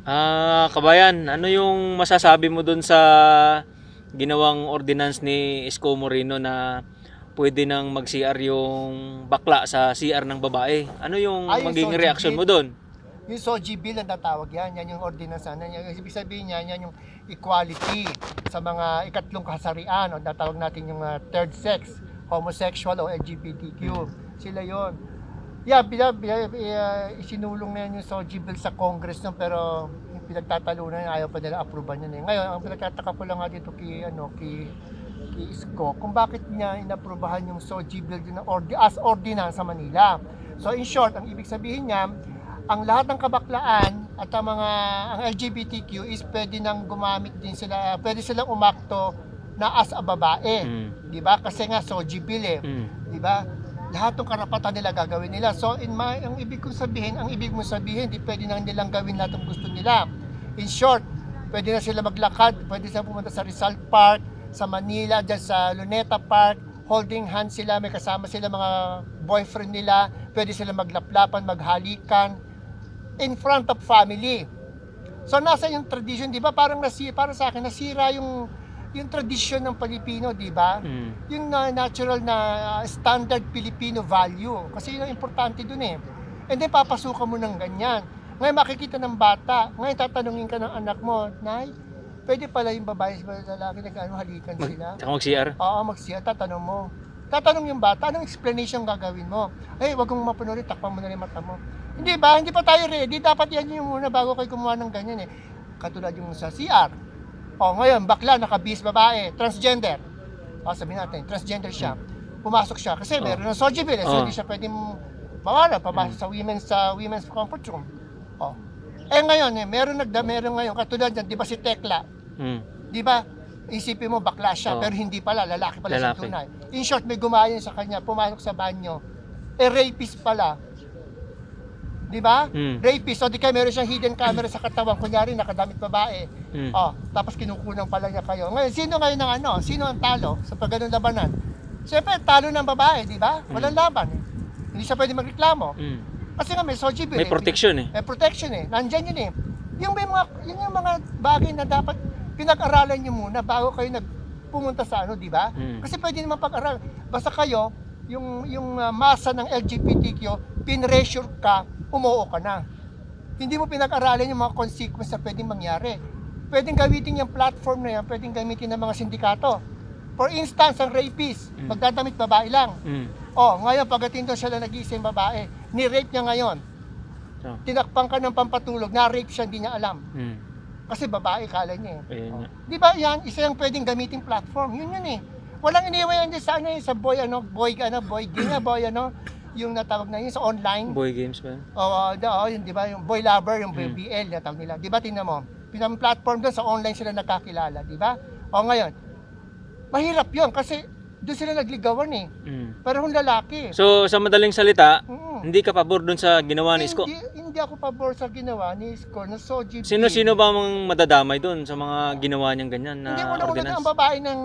Kabayan, ano yung masasabi mo dun sa ginawang ordinance ni Isko Moreno na pwede nang mag-CR yung bakla sa CR ng babae? Ano yung Ay, yung magiging Soji reaction mo Bill. dun? Yung Soji Bill ang tatawag yan. Yan yung ordinance na yan. Ibig sabihin yan yung equality sa mga ikatlong kasarian o natawag natin yung third sex, homosexual o LGBTQ. Sila yon. Yeah, isinulong na yan yung Soji Bill sa Congress nun, pero yung pinagtatalunan ayaw pa nila approvean yun eh. Ngayon, ang pinagtataka ko lang nga dito kay Isko, kung bakit niya inaprubahan yung Soji Bill as ordinance sa Manila. So in short, ang ibig sabihin niya, ang lahat ng kabaklaan at ang LGBTQ is pwede nang gumamit din sila, pwede silang umakto na as a babae. 'Di ba? Kasi nga Soji Bill eh. 'Di ba? Lahat ng karapatan nila gagawin nila. So ang ibig mong sabihin, di pwede nang nilang gawin lahat ng gusto nila. In short, pwede na sila maglakad, pwede sila pumunta sa Rizal Park, sa Manila, dyan sa Luneta Park, holding hands sila, may kasama sila mga boyfriend nila, pwede sila maglaplapan, maghalikan, in front of family. So nasa yung tradition, di ba? Parang sa akin, nasira yung tradisyon ng Pilipino, di ba? Yung natural na standard Filipino value. Kasi yun ang importante dun eh. And then papasukan mo ng ganyan. Ngayon makikita ng bata, ngayon tatanungin ka ng anak mo, Nay, pwede pala yung babae sa lalaki halikan sila? Tsaka mag-CR? Oo, mag-CR, tatanong mo. Tatanong yung bata, anong explanation gagawin mo? Ay, wag mong mapunulit, takpan mo na rin mata mo. Hindi ba? Hindi pa tayo ready. Dapat yan yung muna bago kayo kumuha ng ganyan eh. Katulad yung sa CR. O ngayon, bakla, nakabis babae, transgender. O sabihin natin, transgender siya. Pumasok siya kasi meron ng Soji Bill, so hindi siya pwedeng mawala, papasok sa women's comfort room. O. Ngayon, meron ngayon, katulad yan, di ba si Tekla? Di ba? Isipin mo, bakla siya, pero hindi pala, lalaki pala siya tunay. In short, may gumayon sa kanya, pumasok sa banyo, rapist pala. Di ba? Rapist. So di kayo meron siyang hidden camera sa katawan, kunyari nakadamit babae. Tapos kinukunan pala niya kayo. Ngayon, sino ngayon sino ang talo sa pagganong labanan? Siyempre, talo ng babae, di ba? Walang laban. Hindi siya pwede magreklamo. Kasi nga may Soji Bill. May protection eh. May protection eh. Nandyan yun eh. Yun yung mga bagay na dapat pinag-aralan nyo muna bago kayo pumunta sa di ba? Kasi pwede naman pag-aral. Basta kayo, yung masa ng LGBTQ, pinressure ka, umuo ka na. Hindi mo pinag-aralan yung mga consequences na pwedeng mangyari. Pwedeng gamitin yung platform na yan, pwedeng gamitin ng mga sindikato. For instance, ang rapist, magdadamit babae lang. Ngayon, pagdating doon siya na nag-iisang babae, ni-rape niya ngayon. Tinakpan ka ng pampatulog, na-rape siya, hindi niya alam. Kasi babae, kala niya eh. Di ba yan, isa yung pwedeng gamitin platform. Yun eh. Walang iniwan yan sa boy yung natawag na yun sa online. Boy games ba? Yun, di ba? Yung boy lover, yung BL, natawag nila. Di ba, tingnan mo? Pinam-platform doon, sa online sila nagkakilala, di ba? Ngayon, mahirap yun kasi doon sila nagligawan eh. Pero kung lalaki. So, sa madaling salita, hindi ka pabor doon sa ginawa ni Isko? Hindi ako pabor sa ginawa ni Isko na Soji Bill. Sino ba mang madadamay doon sa mga ginawa niyang ganyan na ordinance? Ang babae ng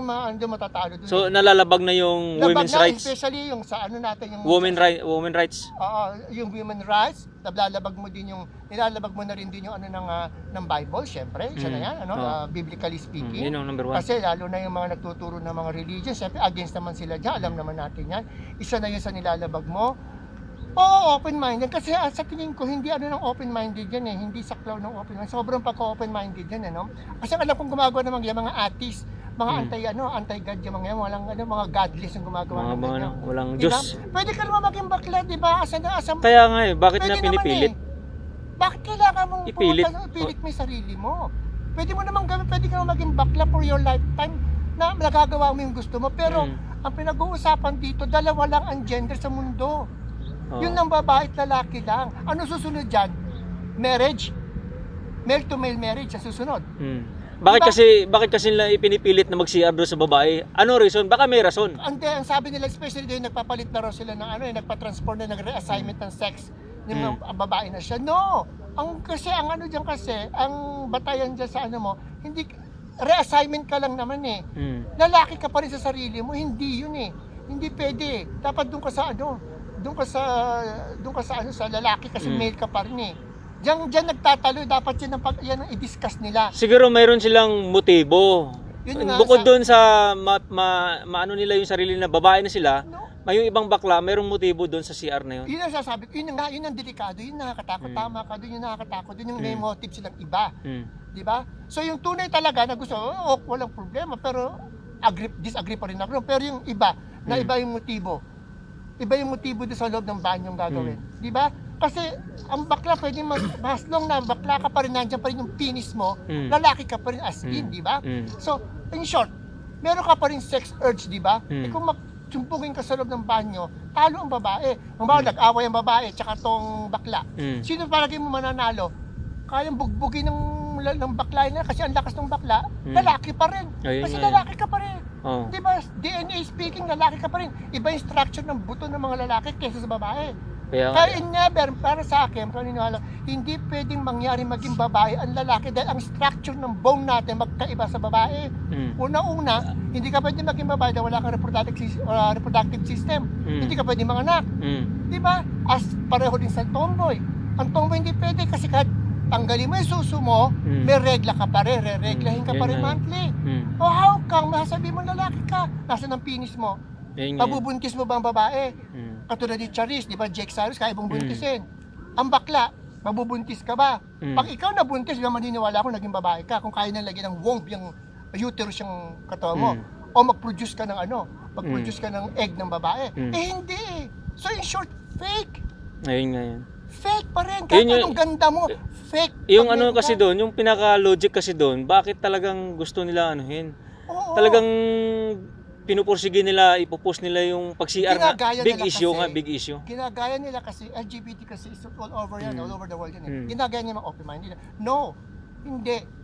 matatalo doon. So, nalalabag na yung women's rights? Especially yung sa natin yung women rights? Yung women rights, nilalabag mo na rin din yung ng Bible, syempre. Isa na yan, biblically speaking. Yun ang number one. Kasi lalo na yung mga nagtuturo ng mga religion, syempre against naman sila dyan, alam naman natin yan. Isa na yun sa nilalabag mo. Open-minded. Kasi sa tingin ko, hindi ng open-minded yan eh. Hindi saklaw ng open-minded. Sobrang pagka-open-minded yan Kasi alam kong gumagawa naman yung mga atheist, mga anti-God yung mga yan, walang mga godless yung gumagawa ng ganyan. Walang Diyos. Pwede ka naman maging bakla, di ba? Kaya nga eh, bakit na pinipilit? Bakit kailangan mong ipilit mo yung sarili mo? Pwede mo naman gawin, pwede ka naman maging bakla for your lifetime na nagagawa mo yung gusto mo. Pero ang pinag-uusapan dito, dalawa lang ang gender sa mundo. Yun ng babae at lalaki lang. Ano susunod dyan? Marriage? Male to male marriage ang susunod. Bakit kasi nila ipinipilit na mag-CR doon sa babae? Ano reason? Baka may rason. Ang sabi nila, especially doon, nagpapalit na raw sila ng nagpa-transform na nag-reassignment ng sex ng babae na siya. No! Ang batayan dyan sa hindi, reassignment ka lang naman eh. Lalaki ka pa rin sa sarili mo, hindi yun eh. Hindi pwede. Dapat doon ka sa lalaki kasi male ka pa rin eh. Diyan nagtatalo, dapat yan ang i-discuss nila. Siguro mayroon silang motibo. Yun nga, Bukod doon sa maano nila yung sarili na babae na sila, No? may yung ibang bakla, mayroong motibo doon sa CR na yun. Yun ang sasabi ko, yun ang delikado, yun nakakatakot, tama ka, doon yung nakakatakot, doon yung may motive silang iba. Di ba? So yung tunay talaga na gusto, walang problema, pero disagree pa rin ako. Pero yung iba, na iba yung motibo. Iba yung motibo doon sa loob ng banyong gagawin. Di ba? Kasi ang bakla, pwede mas long na bakla ka pa rin, nandiyan pa rin yung penis mo, lalaki ka pa rin as in, di ba? So, in short, meron ka pa rin sex urge, di ba? Eh kung sumpugin ka sa loob ng banyo, talo ang babae. Ang bawa, nag-away ang babae, tsaka tong bakla. Sino palagi mo mananalo? Kayang bugbugin ng bakla na kasi ang lakas ng bakla, lalaki pa rin. Kasi lalaki ka pa rin. Di ba? DNA speaking, lalaki ka pa rin. Iba yung structure ng buto ng mga lalaki kaysa sa babae. Kaya never, para sa akin, paniniwala, hindi pwedeng mangyari maging babae ang lalaki dahil ang structure ng bone natin magkaiba sa babae. Una-una, hindi ka pwedeng maging babae dahil wala kang reproductive system. Hindi ka pwedeng manganak. Di ba? As pareho din sa tomboy. Ang tomboy hindi pwede kasi kahit tanggalin mo yung suso mo, may regla ka pa rin, re-reglahin ka pa rin monthly. O how come, masasabi mo lalaki ka, nasa ng penis mo? Pabubuntis mo ba ang babae? Katulad ni Charis, di ba, Jake Saros, kaya mong buntisin. Ang bakla, mabubuntis ka ba? Pag ikaw nabuntis, di ba maniniwala ko naging babae ka kung kaya nang lagyan ng womb yung uterus yung katawan mo. O mag-produce ka ng mag-produce ka ng egg ng babae. Hindi eh. So in short, fake. Ayun nga yan. Fake pa rin. Kahit anong ganda mo, fake. Yung ano kasi doon, yung pinaka-logic kasi doon, bakit talagang gusto nila anuhin? Talagang pinupursige nila, ipopost nila yung pag-CR nga. Big issue nga, big issue. Ginagaya nila kasi, LGBT kasi is all over yan, all over the world yan. Ginagaya nila mga open-minded. No,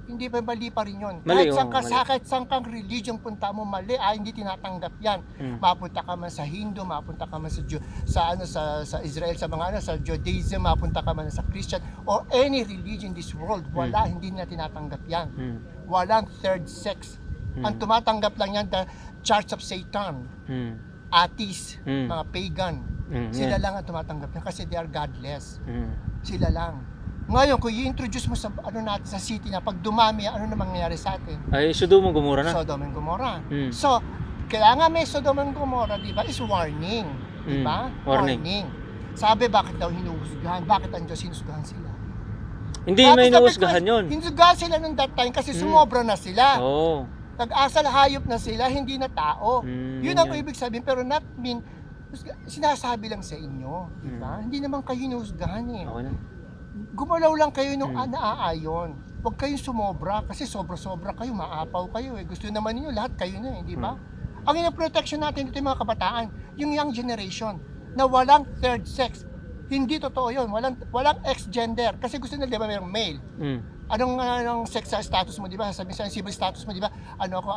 hindi pa mali pa rin yun. Mali, kahit saan kang religion punta mo, mali, hindi tinatanggap yan. Mapunta ka man sa Hindu, mapunta ka man sa Israel, sa mga sa Judaism, mapunta ka man sa Christian, or any religion in this world, wala, hindi nila tinatanggap yan. Walang third sex. Ang tumatanggap lang yan, the Church of Satan, atheist, mga pagan, sila lang ang tumatanggap yan kasi they are godless. Sila lang. Ngayon, kung i-introduce mo sa natin sa city na pag dumami, ano na mangyayari sa atin? Ay, Sodom and Gomorrah na. Sodom and Gomorrah. So, kaya nga may Sodom and Gomorrah, di ba, is warning. Di ba? Warning. Sabi, bakit daw hinuhusgahan? Bakit ang Diyos hinuhusgahan sila? Hindi may hinuhusgahan yun. Hinuhusgahan sila nung that time kasi sumobra na sila. Oo. Nag-asal hayop na sila, hindi na tao. Yun ang ibig sabihin, pero not mean, sinasabi lang sa inyo. Di ba? Hindi naman kayo hinuhusgahan eh. Okay na. Gumalaw lang kayo nung naaayon. Huwag kayong sumobra kasi sobra-sobra kayo, maapaw kayo eh. Gusto naman niyo lahat kayo na eh, di ba? Ang ina-protection natin dito yung mga kabataan, yung young generation na walang third sex. Hindi totoo 'yon. Walang ex-gender kasi gusto nila, di ba, mayroong male. Anong sex status mo, di ba? Sabi sa civil status mo, di ba? Ano ako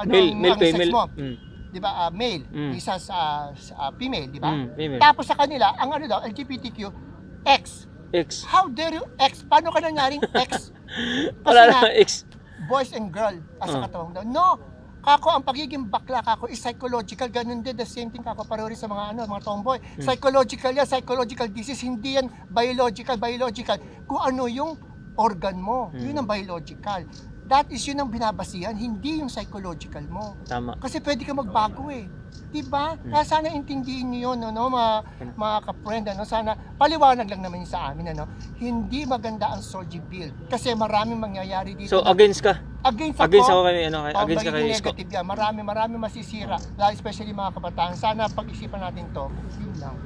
male, sex female. mo? Di ba? Male, isa sa female, di ba? Female. Tapos sa kanila, ang LGBTQ, X. X. How dare you X? Paano ka nangyaring X? Wala na X. Boys and girl as a katawang daw. No. Kako, ang pagiging bakla kako is psychological. Ganun din, the same thing kako pareho rin sa mga mga tomboy. Psychological yan, psychological disease. Hindi yan biological. Kung ano yung organ mo, yun ang biological. That is yun ang binabasihan, hindi yung psychological mo. Tama. Kasi pwede ka magbago eh. Diba? Kaya sana intindihin niyo yun, mga ka-friend, sana paliwanag lang naman yun sa amin, hindi maganda ang Soji Bill. Kasi maraming mangyayari dito. So, against ka? Against ako kay against ka kay Isko. Negative yan. Marami masisira. Especially mga kabataan. Sana pag-isipan natin to. Yun lang.